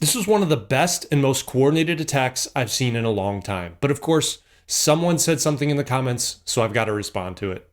This was one of the best and most coordinated attacks I've seen in a long time. But of course, someone said something in the comments, so I've got to respond to it.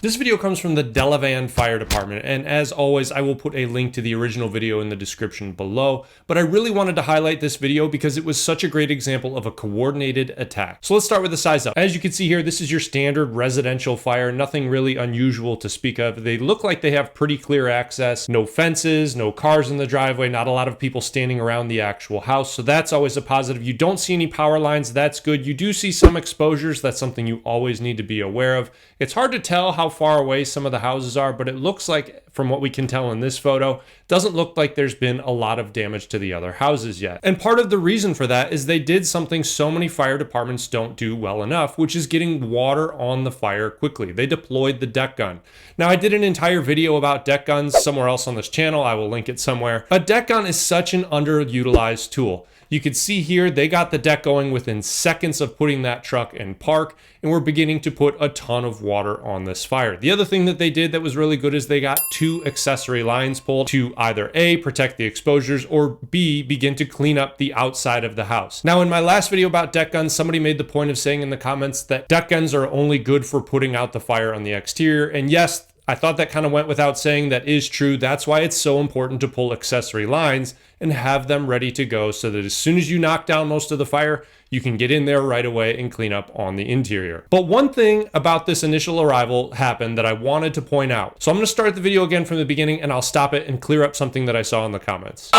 This video comes from the Delavan Fire Department, and as always, I will put a link to the original video in the description below, but I really wanted to highlight this video because it was such a great example of a coordinated attack. So let's start with the size up. As you can see here, this is your standard residential fire, nothing really unusual to speak of. They look like they have pretty clear access, no fences, no cars in the driveway, not a lot of people standing around the actual house, so that's always a positive. You don't see any power lines, that's good. You do see some exposures, that's something you always need to be aware of. It's hard to tell how far away some of the houses are, but it looks like, from what we can tell in this photo, doesn't look like there's been a lot of damage to the other houses yet. And part of the reason for that is they did something so many fire departments don't do well enough, which is getting water on the fire quickly. They deployed the deck gun. Now, I did an entire video about deck guns somewhere else on this channel. I will link it somewhere. A deck gun is such an underutilized tool. You can see here, they got the deck going within seconds of putting that truck in park, and we're beginning to put a ton of water on this fire. The other thing that they did that was really good is they got 2 accessory lines pulled to either A, protect the exposures, or B, begin to clean up the outside of the house. Now, in my last video about deck guns, somebody made the point of saying in the comments that deck guns are only good for putting out the fire on the exterior, and yes, I thought that kind of went without saying. That is true. That's why it's so important to pull accessory lines and have them ready to go so that as soon as you knock down most of the fire, you can get in there right away and clean up on the interior. But one thing about this initial arrival happened that I wanted to point out. So I'm going to start the video again from the beginning, and I'll stop it and clear up something that I saw in the comments.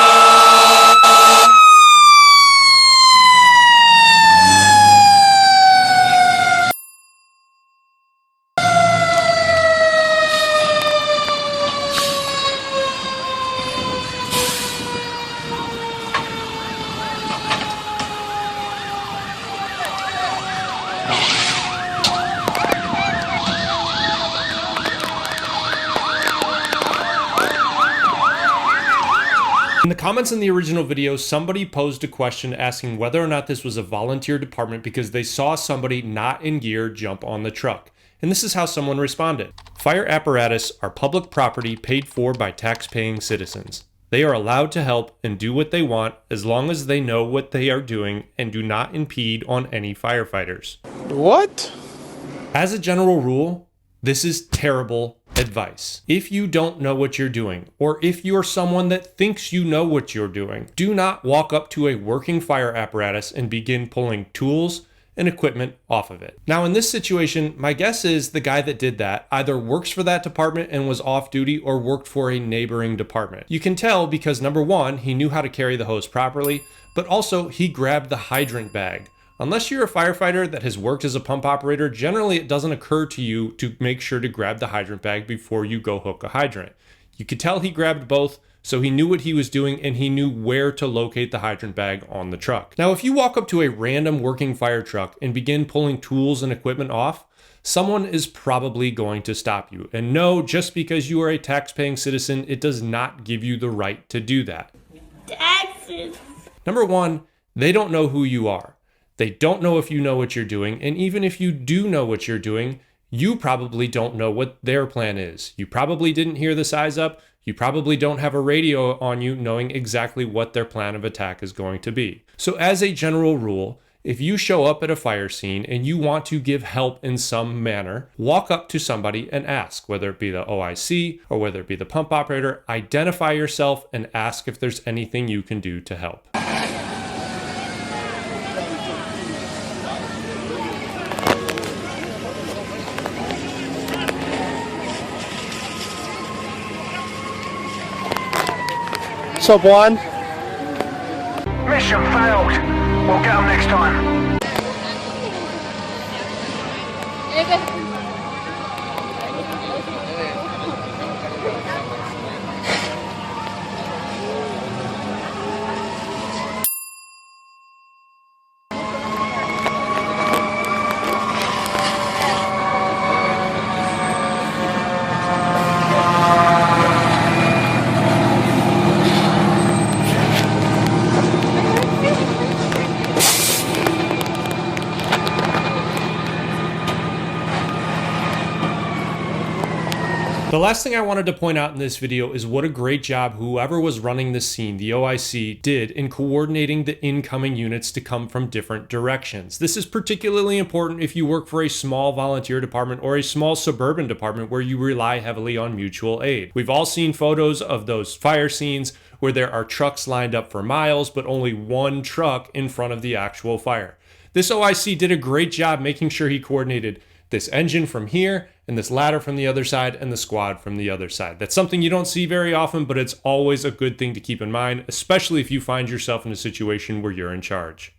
In the comments in the original video, somebody posed a question asking whether or not this was a volunteer department because they saw somebody not in gear jump on the truck. And this is how someone responded. Fire apparatus are public property paid for by tax-paying citizens. They are allowed to help and do what they want as long as they know what they are doing and do not impede on any firefighters. What? As a general rule, this is terrible advice. If you don't know what you're doing, or if you're someone that thinks you know what you're doing, do not walk up to a working fire apparatus and begin pulling tools and equipment off of it. Now, in this situation, my guess is the guy that did that either works for that department and was off duty or worked for a neighboring department. You can tell because number one, he knew how to carry the hose properly, but also he grabbed the hydrant bag. Unless you're a firefighter that has worked as a pump operator, generally it doesn't occur to you to make sure to grab the hydrant bag before you go hook a hydrant. You could tell he grabbed both, so he knew what he was doing and he knew where to locate the hydrant bag on the truck. Now, if you walk up to a random working fire truck and begin pulling tools and equipment off, someone is probably going to stop you. And no, just because you are a tax-paying citizen, it does not give you the right to do that. Taxes. Number one, they don't know who you are. They don't know if you know what you're doing, and even if you do know what you're doing, you probably don't know what their plan is. You probably didn't hear the size up. You probably don't have a radio on you knowing exactly what their plan of attack is going to be. So as a general rule, if you show up at a fire scene and you want to give help in some manner, walk up to somebody and ask, whether it be the OIC or whether it be the pump operator, identify yourself and ask if there's anything you can do to help. Sub 1. Mission failed. We'll get them next time. The last thing I wanted to point out in this video is what a great job whoever was running this scene, the OIC, did in coordinating the incoming units to come from different directions. This is particularly important if you work for a small volunteer department or a small suburban department where you rely heavily on mutual aid. We've all seen photos of those fire scenes where there are trucks lined up for miles, but only one truck in front of the actual fire. This OIC did a great job making sure he coordinated this engine from here and this ladder from the other side and the squad from the other side. That's something you don't see very often, but it's always a good thing to keep in mind, especially if you find yourself in a situation where you're in charge.